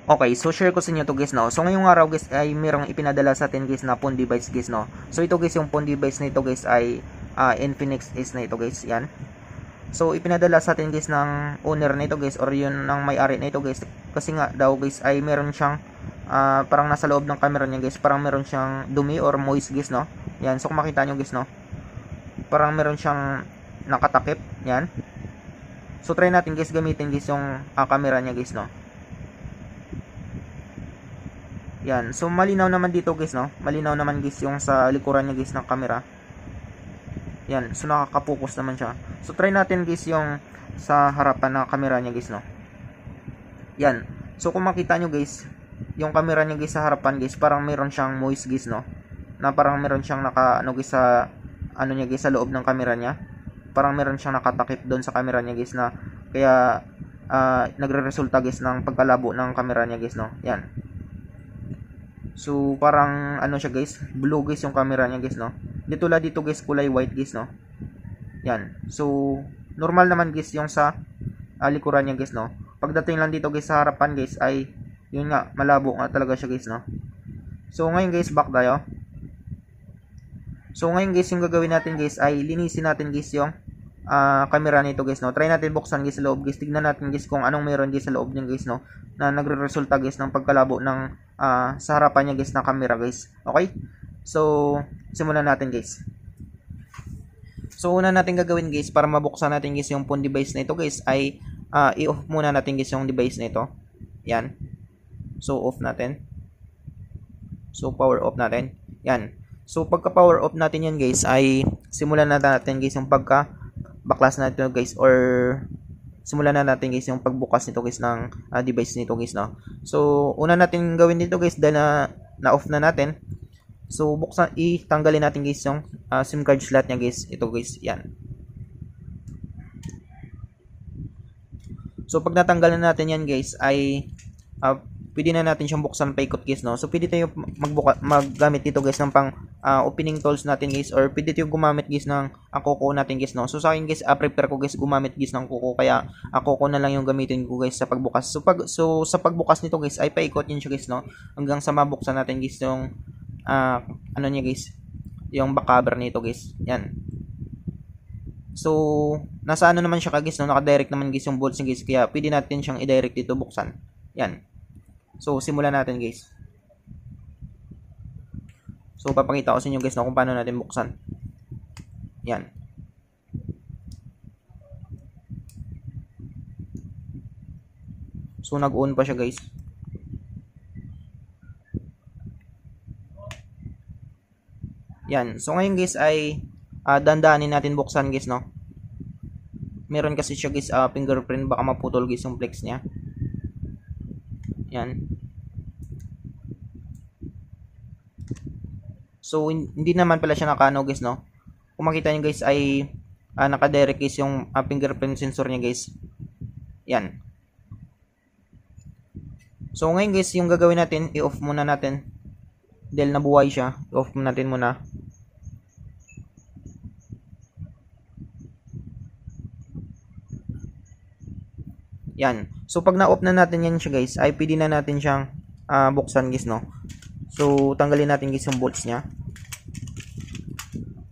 Okay, so share ko sa inyo to guys, no. So ngayong araw guys ay mayroong ipinadala sa atin guys na phone device guys, no. So ito guys yung phone device na ito guys ay Infinix is na ito guys, yan. So ipinadala sa atin guys ng owner nito guys or yun ng may-ari nito guys. Kasi nga daw guys ay meron siyang parang nasa loob ng camera niya guys, parang meron siyang dumi or moist guys, no. Yan, so kung makita nyo guys, no. Parang meron siyang nakatakip, yan. So try natin guys gamitin guys yung camera niya guys, no. Yan. So malinaw naman dito guys, no. Malinaw naman guys yung sa likuran niya guys ng camera. Yan. So nakaka-focus naman siya. So try natin guys yung sa harapan ng camera niya guys, no. Yan. So kung makita nyo guys, yung camera niya guys sa harapan guys, parang meron siyang moist guys, no. Na parang meron siyang naka ano guys sa ano niya guys sa loob ng camera niya. Parang meron siyang nakatakip doon sa camera niya guys na kaya nagre-resulta guys ng pagkalabo ng camera niya guys, no. Yan. So parang ano siya guys, blue guys yung camera niya guys, no. Dito guys kulay white guys, no. Yan. So normal naman guys yung sa likuran niya guys, no. Pagdating lang dito guys sa harapan guys ay yun nga malabo nga talaga siya guys, no. So ngayon guys back tayo. So ngayon guys yung gagawin natin guys ay linisin natin guys yung camera nito guys, no. Try natin buksan guys sa loob guys. Tignan natin guys kung anong meron guys sa loob niya guys, no. Na nagre-resulta guys ng pagkalabo ng sa harapan niya guys na camera guys. Okay? So simulan natin guys. So una natin gagawin guys para mabuksan natin guys yung phone device na ito guys ay i-off muna natin guys yung device na ito. Yan. So off natin. So power off natin. Yan. So pagka power off natin yan guys ay simulan na natin guys yung pagka baklas na ito guys or simulan na natin guys yung pagbukas nito guys ng device nito guys, no. So una natin gawin dito guys dahil na off na natin. So buksan itanggalin natin guys yung SIM card slot niya guys. Ito guys, yan. So pag natanggalan natin yan guys ay pwede na natin siyang buksan paikot guys, no. So pwede tayo maggamit dito guys ng pang opening tools natin guys or pwede tayo gumamit guys ng kuko natin guys, no. So sa akin guys prepare ko guys gumamit guys ng kuko kaya kuko na lang yung gamitin ko guys sa pagbukas. So sa pagbukas nito guys ay paikot yun siya guys, no, hanggang sa mabuksan natin guys yung ano niya guys, yung back cover nito guys. Yan. So nasa ano naman siya guys, no, naka-direct naman guys yung bolts niya guys kaya pwede natin siyang i-direct dito buksan. Yan. So simulan natin guys. So papakita ko sa inyo guys, no, kung paano natin buksan. Yan. So nag-on pa siya guys. Yan. So ngayon guys ay dandanin natin buksan guys, no. Meron kasi siya guys fingerprint, baka maputol guys yung flex niya. Yan. So hindi naman pala siya nakano guys, no. Kung makita niyo guys ay naka-direct guys yung fingerprint sensor niya guys. Yan. So ngayon guys yung gagawin natin, i-off muna natin. Dahil nabuhay siya, i-off natin muna. Yan. So pag na-off na natin yan siya guys, ay pwede na natin siyang buksan guys, no. So tanggalin natin guys yung bolts niya.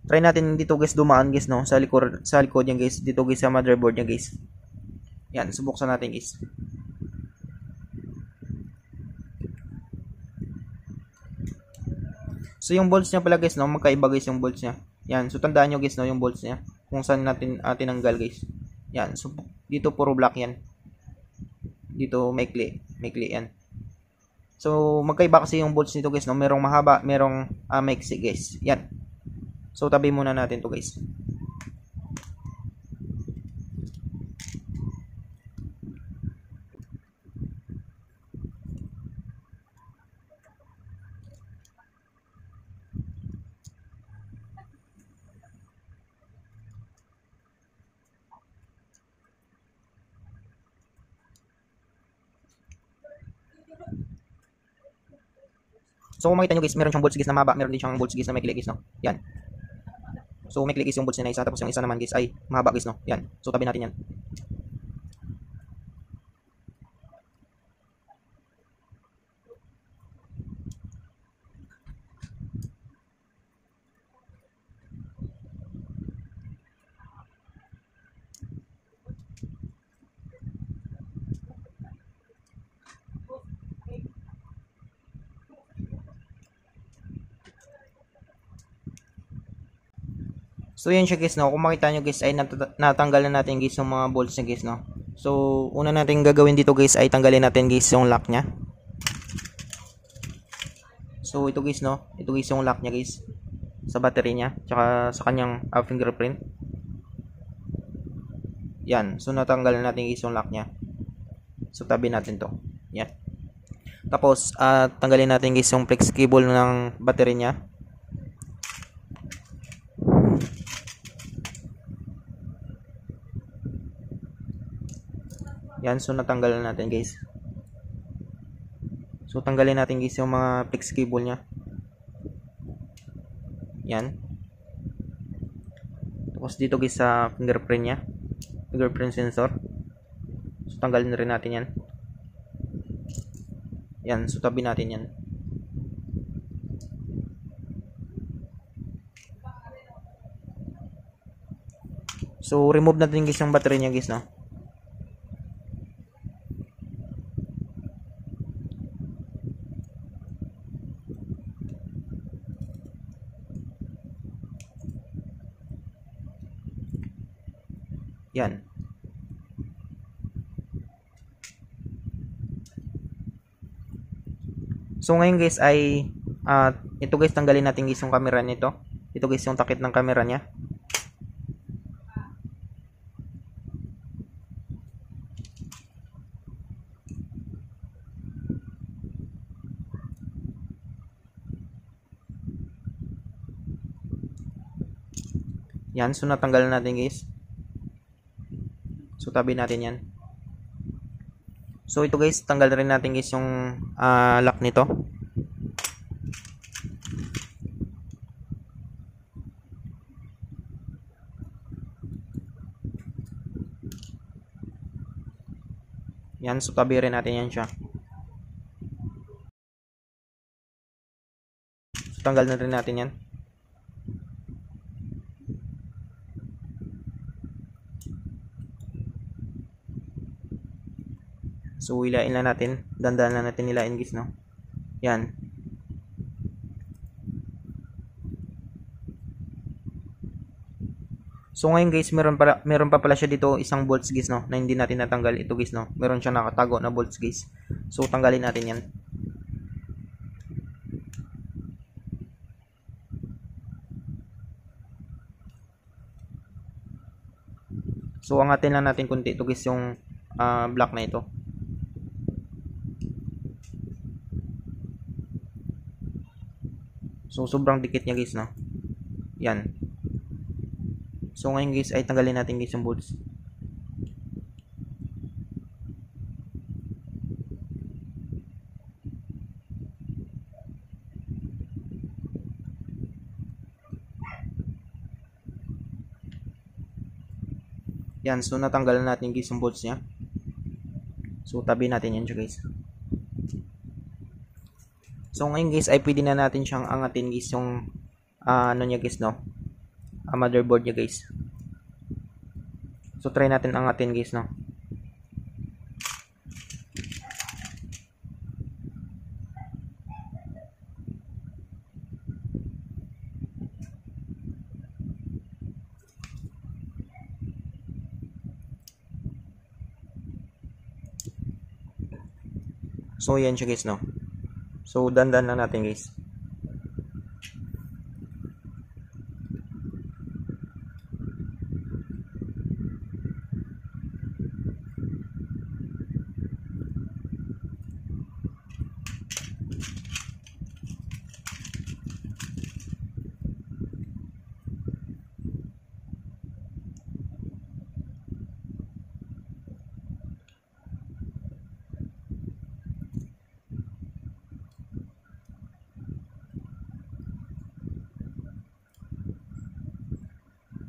Try natin dito guys dumaan guys, no, sa likod niya guys, dito guys sa motherboard niya guys. Yan, so buksan natin guys. So yung bolts niya pala guys, no, magkaiba guys yung bolts niya. Yan, so tandaan nyo guys, no, yung bolts niya kung saan natin tinanggal guys. Yan, so dito puro black yan. Dito maikli yan. So magkaiba kasi yung bolts nito guys, no, merong mahaba, merong maiksi guys. Yan. So tabi muna natin to guys. So kung makita nyo guys, meron siyang bolts guys na mahaba, meron din siyang bolts guys na maikli guys, no. Yan. So maikli guys yung bolts na isa, tapos yung isa naman guys ay mahaba guys, no. Yan. So tabi natin yan. So yan siya guys, no. Kung makita nyo guys ay natanggal na natin guys yung mga bolts niya guys, no. So una natin gagawin dito guys ay tanggalin natin guys yung lock niya. So ito guys, no. Ito guys yung lock niya guys sa battery niya tsaka sa kanyang fingerprint. Yan. So natanggal na natin guys yung lock niya. So tabi natin to. Yan. Tapos tanggalin natin guys yung flex cable ng battery niya. Yan, so natanggalan natin guys. So tanggalin natin guys yung mga flex cable niya. Yan. Tapos dito guys sa fingerprint niya, fingerprint sensor. So tanggalin na rin natin yan. Yan, so tabi natin yan. So remove natin guys yung battery niya guys, no. Yan. So ngayon guys ay ito guys tanggalin natin guys yung camera nito. Ito guys yung takip ng camera niya. Yan, so natanggalan natin guys. So tabi natin yan. So ito guys, tanggal rin natin guys yung lock nito. Yan, so tabi rin natin yan siya. So tanggal na rin natin yan. So hilain lang natin, dandahan lang natin hilain guys, no. Yan. So ngayon guys, meron pa pala siya dito isang bolts guys, no, na hindi natin natanggal. Ito guys, no. Meron siya nakatago na bolts guys. So tanggalin natin 'yan. So angatin lang natin kunti ito guys yung block na ito. So sobrang dikit niya guys, no. Yan. So ngayon guys ay tanggalin natin guys yung bolts. Yan, so natanggalan natin guys yung bolts niya. So tabi natin yan guys. So ngayon guys ay pwede na natin siyang angatin guys yung ano niya guys, no. Motherboard niya guys. So try natin angatin guys, no. So yan siya guys, no. So dandan lang natin guys.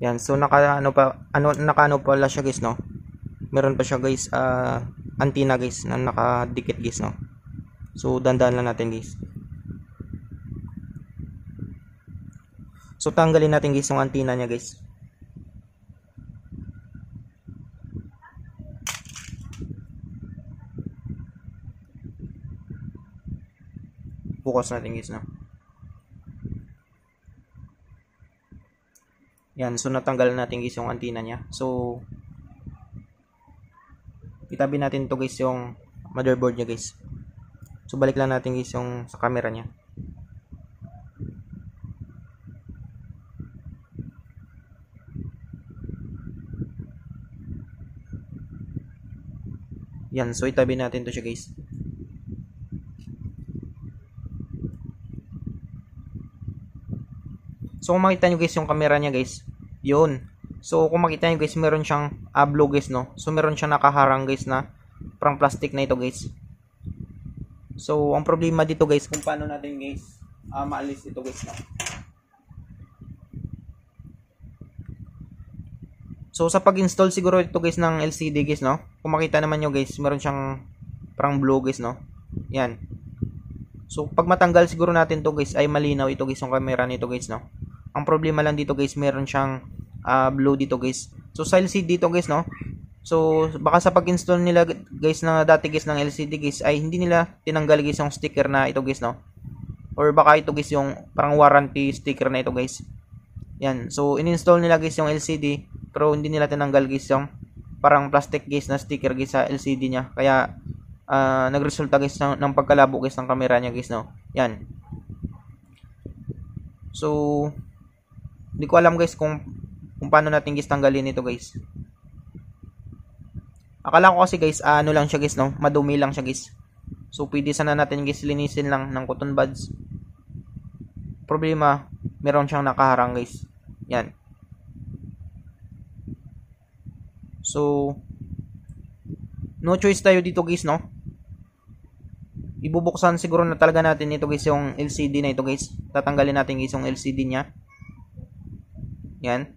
Yan, so nakaano pala siya guys, no. Meron pa siya guys antenna guys na nakadikit guys, no. So dandan lang natin guys. So tanggalin natin guys yung antenna niya guys. Bukas natin guys, no. Yan, so natanggal natin guys yung antenna niya. So itabi natin to guys yung motherboard niya guys. So balik lang natin guys yung sa camera niya. Yan, so itabi natin to siya guys. So kung makita nyo guys yung camera niya guys, yun. So kung makita nyo guys, meron siyang blue guys, no. So meron siyang nakaharang guys na parang plastic na ito guys. So ang problema dito guys, kung paano natin guys maalis ito guys, no. So sa pag-install siguro ito guys ng LCD guys, no. Kung makita naman nyo guys, meron siyang parang blue guys, no. Yan. So pag matanggal siguro natin to guys, ay malinaw ito guys yung camera nito guys, no. Ang problema lang dito guys, meron siyang blue dito guys. So sa LCD dito guys, no. So baka sa pag-install nila guys na dati guys ng LCD guys, ay hindi nila tinanggal guys yung sticker na ito guys, no. Or baka ito guys yung parang warranty sticker na ito guys. Yan. So in-install nila guys yung LCD, pero hindi nila tinanggal guys yung parang plastic guys na sticker guys sa LCD niya. Kaya nagresulta guys ng pagkalabo guys ng camera niya guys, no. Yan. So hindi ko alam guys kung paano natin guys tanggalin ito guys. Akala ko kasi guys ano lang siya guys, no, madumi lang siya guys. So pwede sana natin guys linisin lang ng cotton buds. Problema, meron siyang nakaharang guys. Yan. So no choice tayo dito guys, no. Ibubuksan siguro na talaga natin ito guys yung LCD na ito guys. Tatanggalin natin guys yung LCD niya. Yan.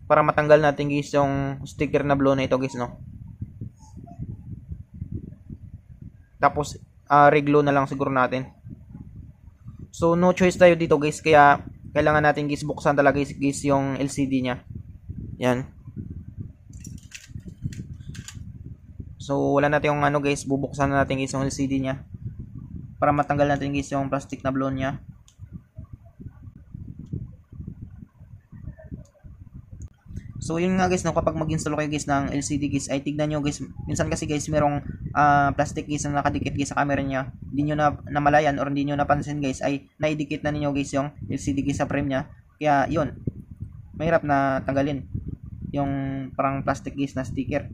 Para matanggal natin guys yung sticker na blue na ito guys, no. Tapos reglo na lang siguro natin. So no choice tayo dito guys, kaya kailangan natin guys buksan talaga guys yung LCD niya. Yan. So wala natin yung ano guys, bubuksan na natin guys yung LCD niya para matanggal natin guys yung plastic na blue niya. So yun nga guys, no, kapag mag-install kayo guys ng LCD guys, ay tignan nyo guys, minsan kasi guys merong plastic guys na nakadikit guys sa camera niya, hindi nyo na namalayan or hindi nyo napansin guys, ay naidikit na ninyo guys yung LCD guys sa frame niya. Kaya yun, mahirap na tanggalin yung parang plastic guys na sticker.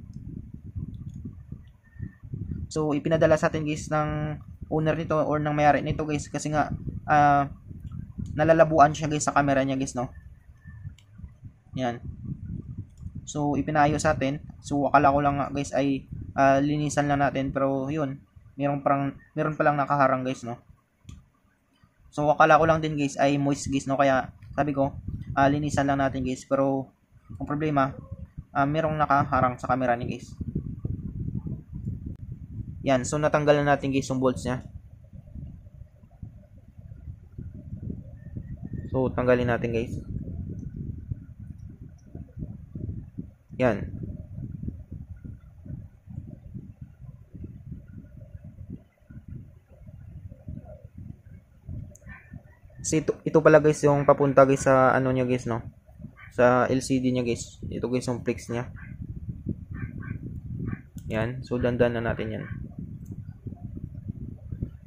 So ipinadala sa atin guys ng owner nito or ng may-ari nito guys, kasi nga nalalabuan siya guys sa camera niya guys, no. Yan. So ipinaayos sa atin. So akala ko lang guys ay linisan lang natin, pero yun, meron pa lang nakaharang guys, no. So akala ko lang din guys ay moist guys, no, kaya sabi ko linisan lang natin guys, pero ang problema merong nakaharang sa camera ni guys. Yan, so natanggal na natin guys yung bolts niya. So tanggalin natin guys. Yan. Kasi ito pala guys yung papunta guys sa ano niya guys, no. Sa LCD niya guys. Ito guys yung flex niya. Yan. So dandan na natin yan.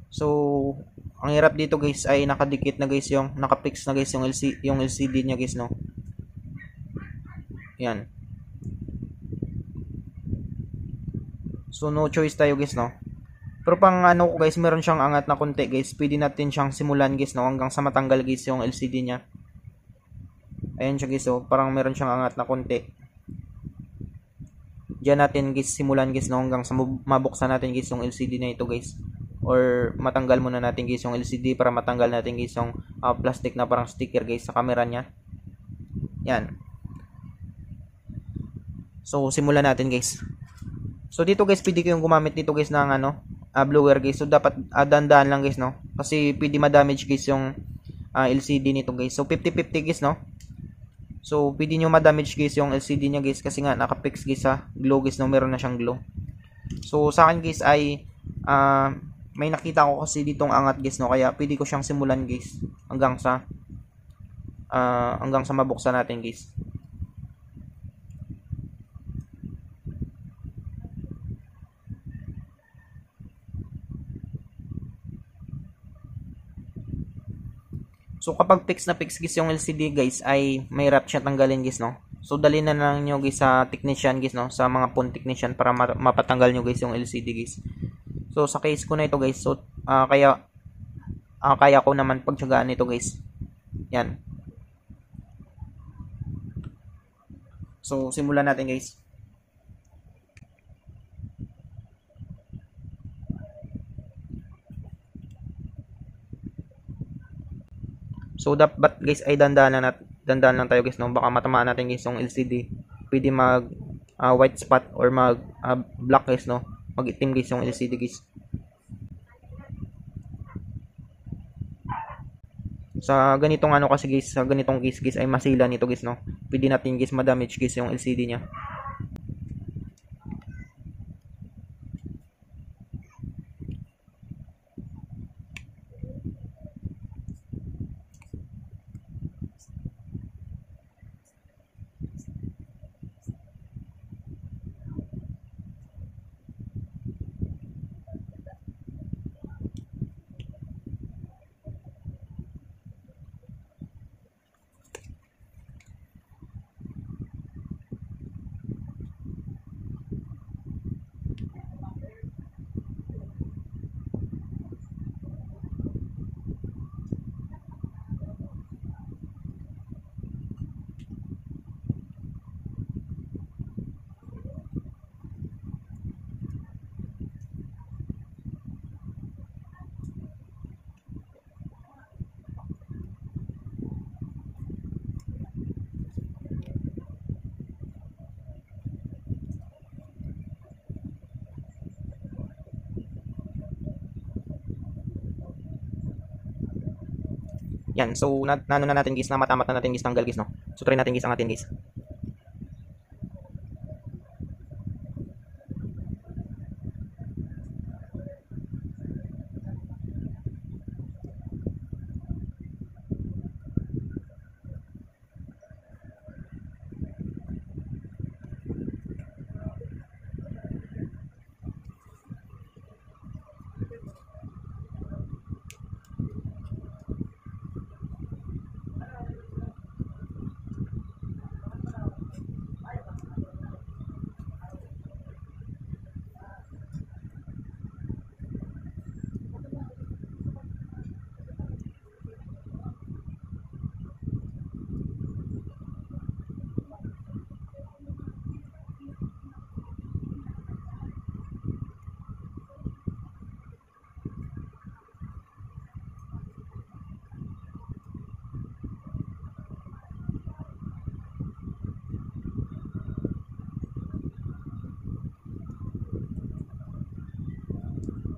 So ang hirap dito guys ay nakadikit na guys yung nakafix na guys yung LCD niya guys, no. Yan. So no choice tayo guys, no. Pero pang ano ko guys, meron siyang angat na konti guys. Pwede natin siyang simulan guys, no, hanggang sa matanggal guys yung LCD niya. Ayan siya guys, oh, parang meron siyang angat na konti. Diyan natin guys simulan guys, no, hanggang sa mabuksan natin guys yung LCD na ito guys. Or matanggal muna natin guys yung LCD para matanggal natin guys yung plastic na parang sticker guys sa camera niya. Yan. So simulan natin guys. So dito guys, pwede kayong gumamit dito guys ng ano, blower guys. So dapat dandan lang guys, no, kasi pwede ma-damage guys yung LCD nito guys. So 50-50 guys, no. So pwede nyo ma-damage guys yung LCD nya guys, kasi nga naka-fix guys sa glow guys, no, meron na siyang glow. So sa akin guys ay may nakita ko kasi ditong angat guys, no, kaya pwede ko siyang simulan guys hanggang sa hanggang sa mabuksan natin guys. So kapag fix na fix guys yung LCD guys ay mahirap siya tanggalin guys, no. So dali na lang nyo guys sa technician guys, no, sa mga phone technician para mapatanggal nyo guys yung LCD guys. So sa case ko na ito guys, so kaya ko naman pagtiyagaan nito guys. Yan. So simulan natin guys. So dapat guys ay dandahan lang tayo guys, no. Baka matamaan natin guys yung LCD. Pwede mag white spot or mag black guys, no. Mag-itim guys yung LCD guys. Sa ganitong ano kasi guys, sa ganitong case guys ay masila nito guys, no. Pwede natin guys ma-damage guys yung LCD niya. Yan, so nano na natin guys, na matamat na natin guys tanggal guys, no. So try natin guys ang atin guys.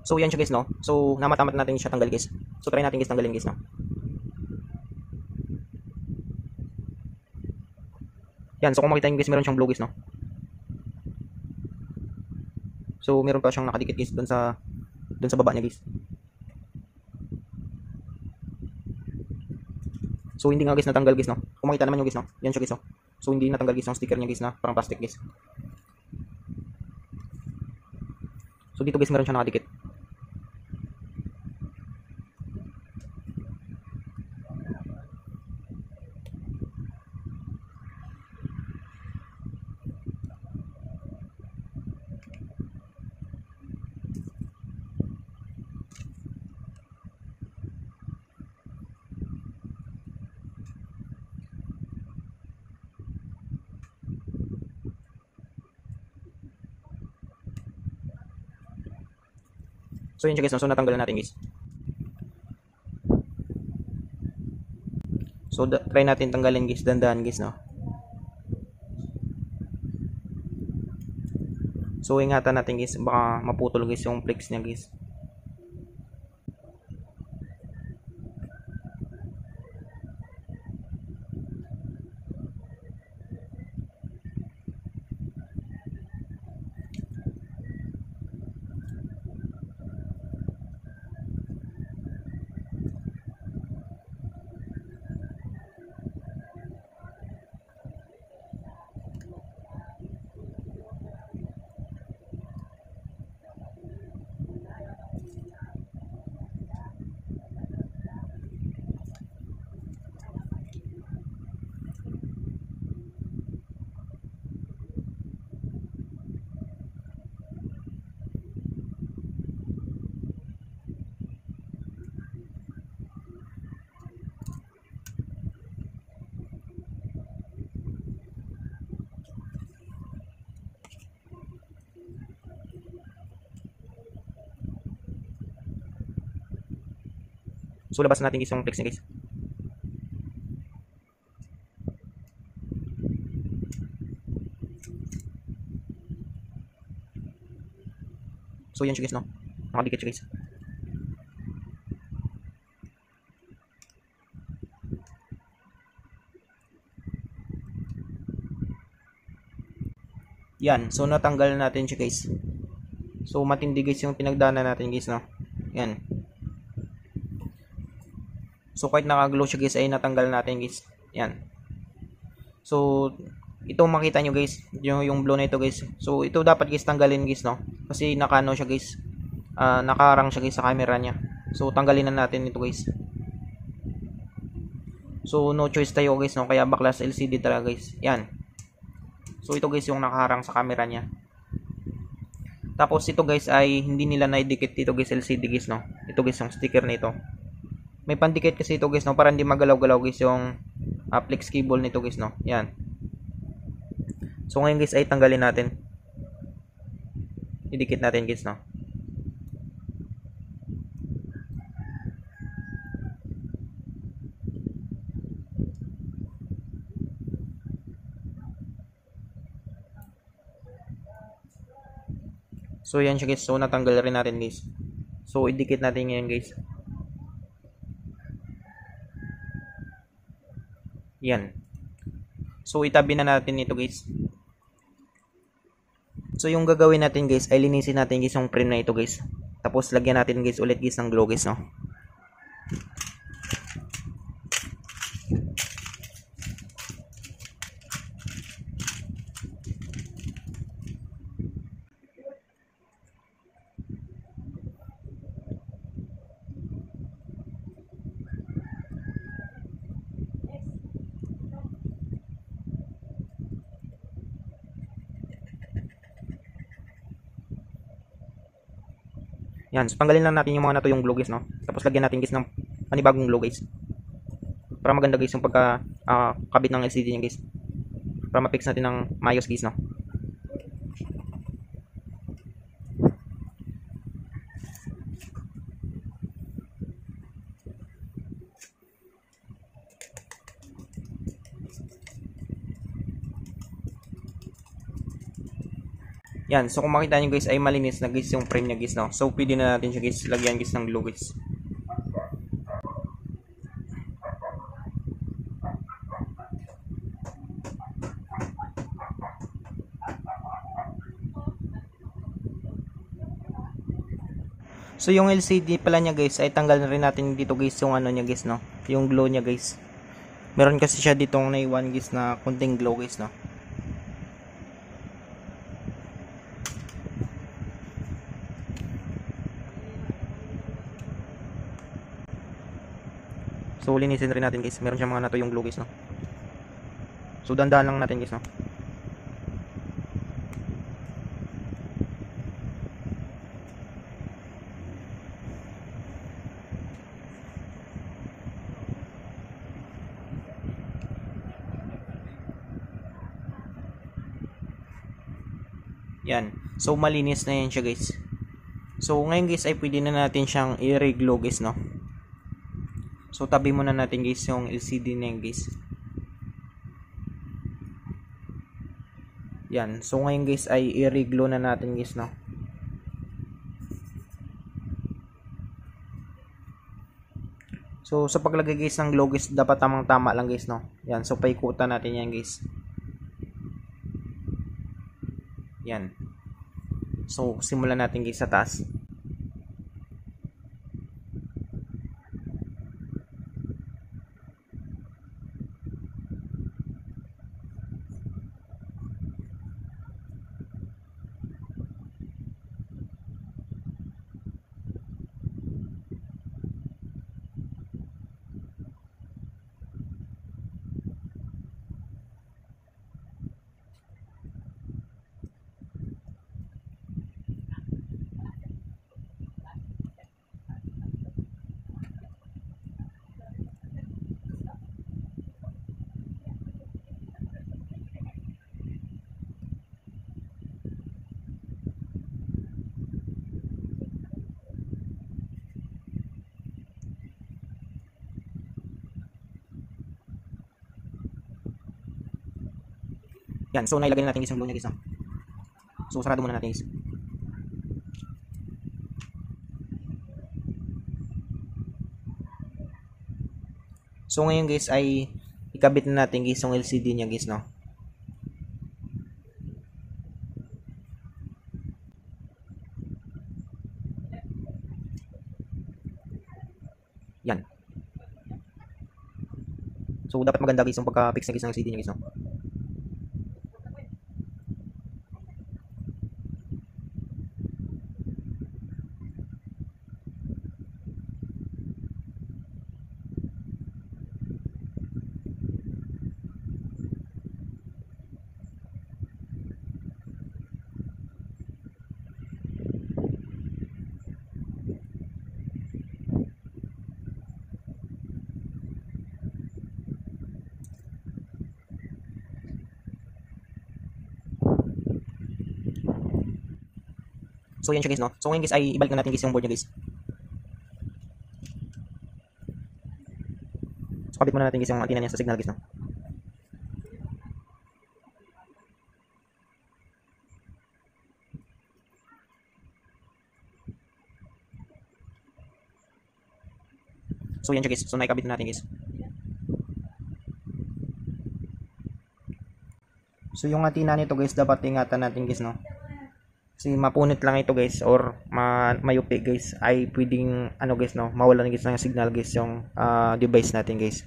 So yan siya guys, no. So namatamat natin siya tanggal guys. So try natin guys tanggalin guys, no. Yan, so kung makita nyo guys, meron siyang blue guys, no. So meron pa siyang nakadikit guys doon sa baba niya guys. So hindi nga guys natanggal guys, no. Kung makita naman nyo guys, no. Yan siya guys, no. So hindi natanggal guys yung sticker niya guys na parang plastic guys. So dito guys meron siyang nakadikit. So yun siya guys, no? So natanggalan natin guys. So try natin tanggalin guys, dandahan guys, no. So ingatan natin guys, baka maputol guys yung flex niya guys. So labas natin guys yung flex niya guys. So yan siya guys, no? Nakadikit siya guys. Yan, so natanggal natin siya guys. So matindi guys yung pinagdaanan natin guys, no? Yan. So kahit naka-glow siya guys ay natanggal natin guys. Yan. So ito makita nyo guys, yung blow na ito guys. So ito dapat guys tanggalin guys, no? Kasi nakano siya guys. Nakaharang siya guys sa camera niya. So tanggalin na natin ito guys. So no choice tayo guys, no? Kaya baklas LCD talaga guys. Yan. So ito guys yung nakaharang sa camera niya. Tapos ito guys ay hindi nila naidikit dito guys LCD guys, no. Ito guys yung sticker nito. May pandikit kasi ito guys, no, para hindi magalaw-galaw guys yung flex cable nito guys, no. Yan. So ngayon guys ay tanggalin natin. Idikit natin guys, no. So yan siya guys. So natanggal rin natin guys. So idikit natin ngayon guys. Yan. So itabi na natin ito guys. So yung gagawin natin guys ay linisin natin guys yung frame na ito guys. Tapos lagyan natin guys ulit guys ng glow guys, no. Yan, so tanggalin lang natin yung mga natuyong glue guys, no. Tapos lagyan natin guys ng panibagong glue guys. Para maganda guys yung pagka kabit ng LCD niya guys. Para ma-fix natin ng maayos guys, no. Yan, so kung makita nyo guys ay malinis na guys yung frame niya guys, no. So pwede na natin siya guys lagyan guys ng glue guys. So yung LCD pala niya guys ay tanggal na rin natin dito guys yung ano niya guys, no. Yung glow niya guys. Meron kasi siya ditong naiwan guys na kunting glow guys, no. So linisin rin natin guys. Meron siyang mga natuyong glue guys, no. So dandahan lang natin guys, no. Yan. So malinis na yan siya guys. So ngayon guys ay pwede na natin siyang i-reglue guys, no. So tabi muna natin guys yung LCD na yan guys. Yan. So ngayon guys ay i-reglue na natin guys, no. So sa paglagay guys ng glue guys dapat tamang tama lang guys, no. Yan. So paikutan natin yan guys. Yan. So simulan natin guys sa taas. Yan, so nailagay na natin guys yung glue niya guys, no? So sarado muna natin guys. So ngayon guys ay ikabit na natin guys yung LCD niya guys, no? Yan. So dapat maganda guys yung pagka-fix na guys ng LCD niya guys, no? So yan siya guys, no? So ngayon guys ay ibalik na natin guys yung board niya guys. So kabit muna natin guys yung antena niya sa signal guys, no? So yan siya guys. So naikabit na natin guys. So yung antena nito guys dapat ingatan natin guys, no? Kasi mapunit lang ito guys or mayupi guys ay pwedeng ano guys, no, mawalan guys ng signal guys yung device natin guys.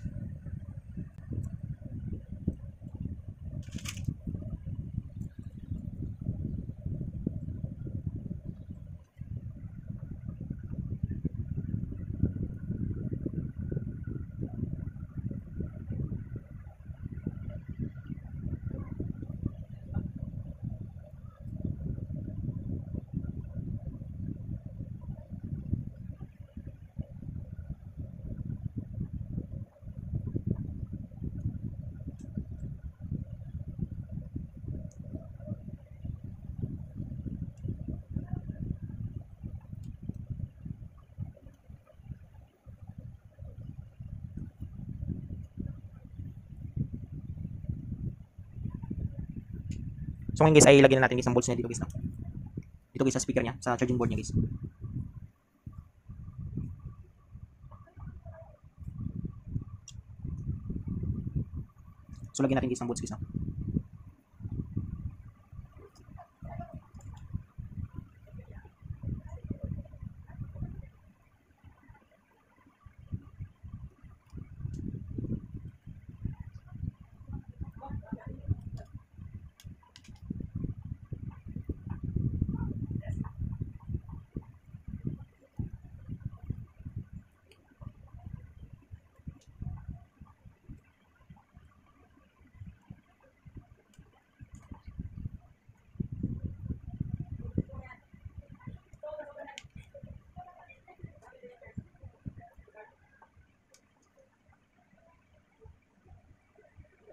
So ngayon guys ay lagyan na natin guys ang bolts niya dito guys, no? Dito guys sa speaker niya, sa charging board niya guys. So lagyan natin guys ang bolts guys, no?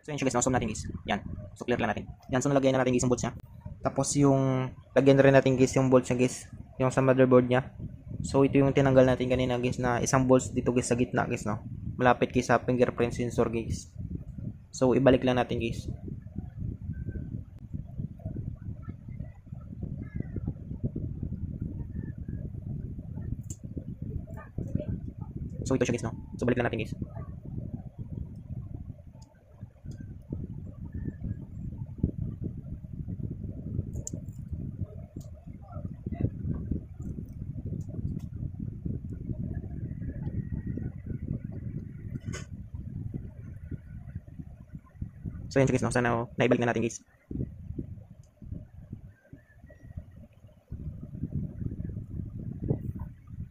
So yan siya guys, no? Zoom natin guys. Yan. So clear lang natin. Yan, so nalagay na natin guys yung bolts niya. Tapos yung lagyan na rin natin guys yung bolts niya guys, yung sa motherboard niya. So ito yung tinanggal natin kanina guys na isang bolts dito guys sa gitna guys, no? Malapit guys sa fingerprint sensor guys. So ibalik lang natin guys. So ito siya guys, no? So balik lang natin guys. So yan siya guys, no? Sana naibalik na natin guys.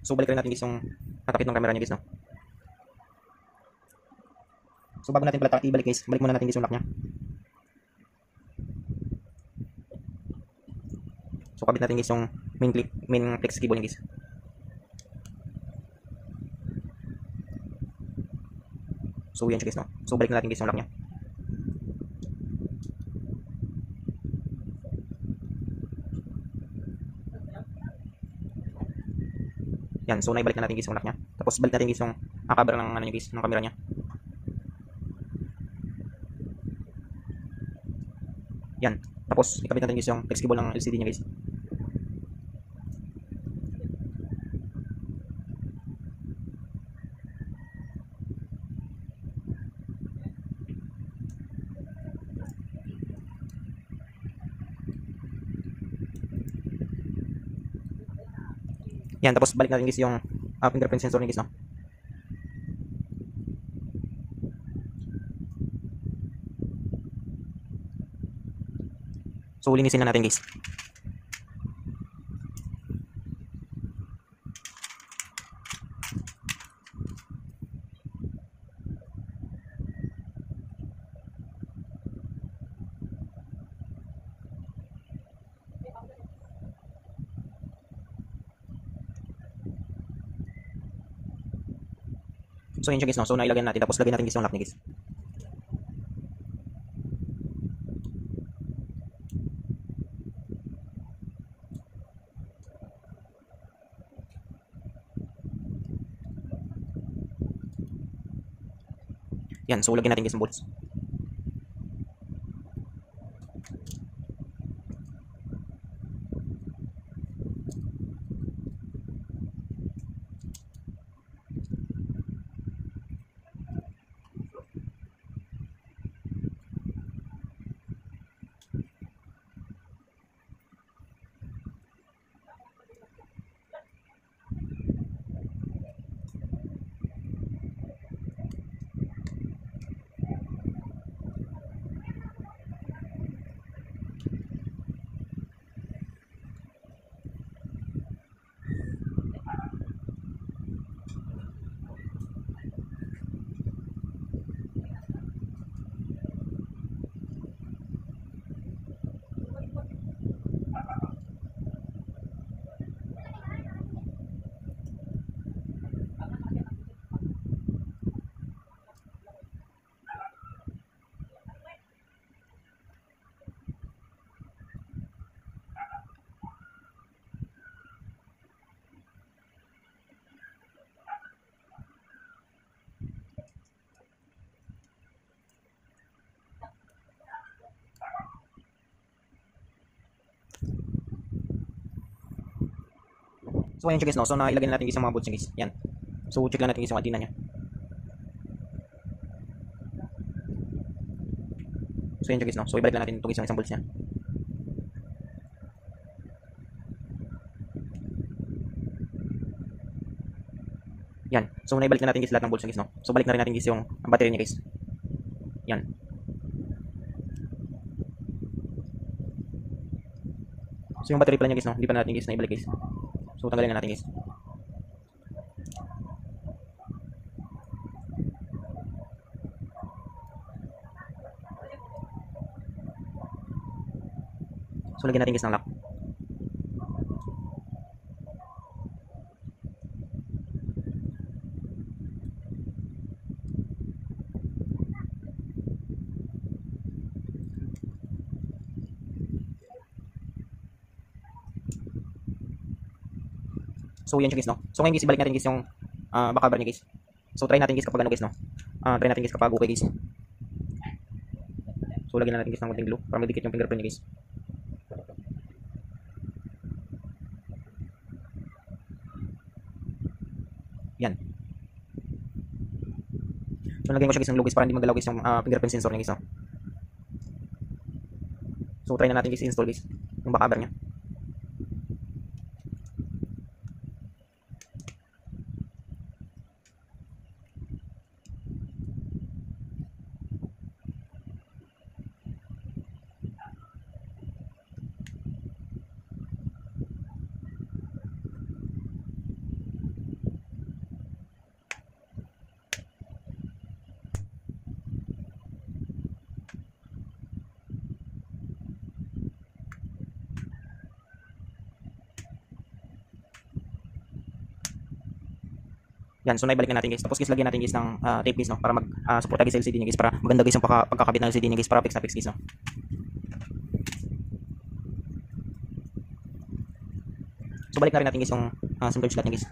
So balik rin natin guys yung natakip ng camera niya guys, no? So bago natin pala ibalik guys, balik muna natin guys yung lock niya. So kabit natin guys yung main flex cable niya guys. So yan siya guys, no? So balik na natin guys yung lock niya. Yan, so naibalik na natin guys yung lock niya. Tapos balik natin guys yung cover ng ano niya guys, ng camera niya. Yan. Tapos ikabit natin guys yung flex cable ng LCD niya guys. Yan, tapos balik natin guys yung fingerprint sensor niya guys, no. So linisin na natin guys. So yun siya guys, no. So nailagyan natin, tapos lagyan natin guys yung lock niya guys. Yan, so lagyan natin guys yung bolts. So ayan siya guys, no. So nailagay na natin guys yung mga bolts niya guys. Yan. So check lang natin guys yung antenna niya. So ayan siya guys, no. So ibalik lang natin ito guys yung isang bolts niya. Yan. So naibalik na natin guys lahat ng bolts niya guys, no. So balik na rin natin guys yung battery niya guys. Yan. So yung battery pala niya guys, no. Hindi pa natin guys naibalik guys. So tanggalin na natin guys. So lagyan natin guys ng lock. So yan siya guys, no. So ngayon guys ibalik natin guys yung backcover niya guys. So try natin guys kapag ano guys, no. Try natin guys kapag okay guys. So lagyan na natin guys ng konting glue para madikit yung fingerprint niya guys. Yan. So lagyan ko siya guys ng glue guys para hindi magalaw guys yung fingerprint sensor niya guys, no. So try na natin guys i-install guys yung backcover niya. Yan, so naibalik na natin guys. Tapos guys, lagyan natin guys ng tape guys, no, para mag-suporta guys sa LCD niya guys, para maganda guys yung pagkakabit ng LCD niya guys, para fix na fix guys, no. So balik na rin natin guys yung SIM card slot niya guys.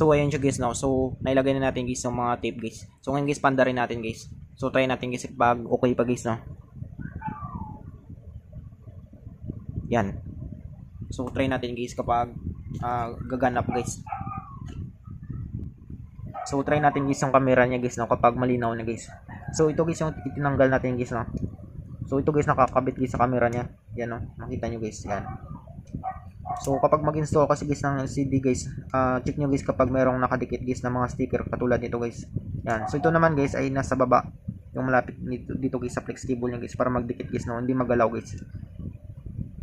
So ayan siya guys, no. So nailagay na natin guys yung mga tape guys. So ngayon guys, panda rin natin guys. So try natin guys pag okay pa guys, no. Yan. So try natin guys kapag gaganap guys. So try natin guys yung camera niya guys, no, kapag malinaw na guys. So ito guys yung itinanggal natin guys, no. So ito guys nakakabit guys sa camera niya. Yan, no. Makita nyo guys, yan. So kapag mag-install kasi guys ng LCD guys, check nyo guys kapag merong nakadikit guys na mga sticker katulad nito guys. Yan. So ito naman guys ay nasa baba, yung malapit dito guys sa flex cable niya guys para magdikit guys, no, hindi magalaw guys.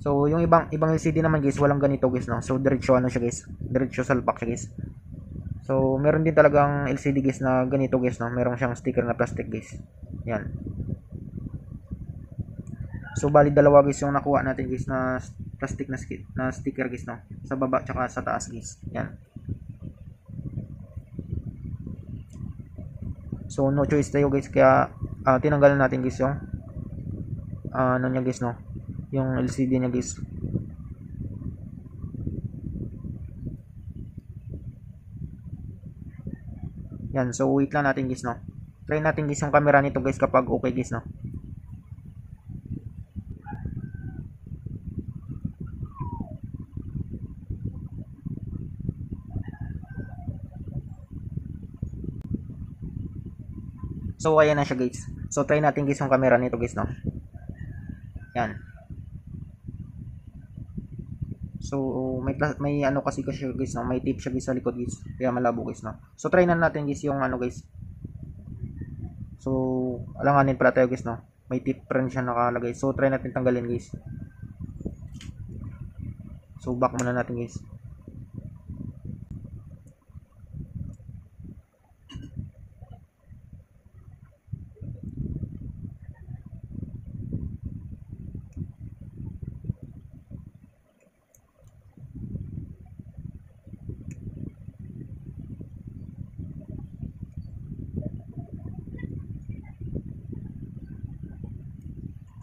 So yung ibang LCD naman guys walang ganito guys, no. So diretso ano siya guys, diretso salpak siya guys. So meron din talagang LCD guys na ganito guys, no, meron siyang sticker na plastic guys. Yan. So bali dalawa guys yung nakuha natin guys na plastic na sticker guys, no, sa baba tsaka sa taas guys. Yan. So no choice tayo guys, kaya tinanggalan natin guys yung ano niya guys, no, yung LCD niya guys. Yan. So wait lang natin guys, no. Try natin guys yung camera nito guys kapag okay guys, no. So ayan na siya guys. So try natin guys yung camera nito guys, no. Yan. So may ano kasi siya guys, no, may tip siya guys sa likod guys, kaya malabo guys, no. So try na natin guys yung ano guys. So alanganin pala tayo guys, no. May tip pa rin siya nakalagay. So try natin tanggalin guys. So back muna natin guys.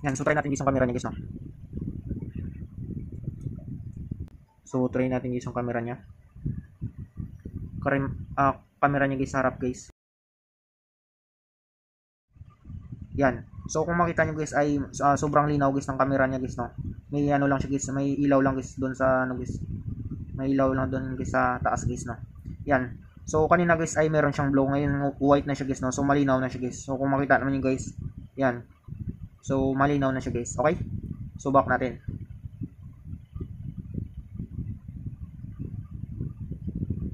Yan, so try natin guys yung camera niya guys, no. So try natin guys yung camera niya. Camera niya guys sa harap guys. Yan. So kung makita niyo guys ay sobrang linaw guys ng camera niya guys, no. May ano lang siya guys, may ilaw lang guys doon sa ano guys. May ilaw lang doon guys sa taas guys, no. Yan. So kanina guys ay meron siyang glow, ngayon white na siya guys, no. So malinaw na siya guys. So kung makita naman niyo guys, yan. So malinaw na siya guys. Okay? So back natin.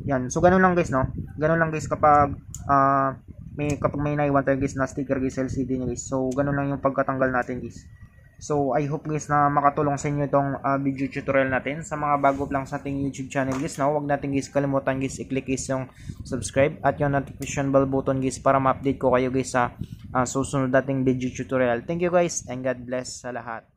Yan. So ganun lang guys, no. Ganun lang guys kapag kapag may naiwan tayo guys na sticker guys LCD niya guys. So ganun lang yung pagkatanggal natin guys. So I hope guys na makatulong sa inyo itong video tutorial natin. Sa mga bago lang sa ating YouTube channel guys, no, huwag natin guys kalimutan guys i-click guys yung subscribe at yung notification bell button guys para ma-update ko kayo guys sa susunod nating video tutorial. Thank you guys and God bless sa lahat.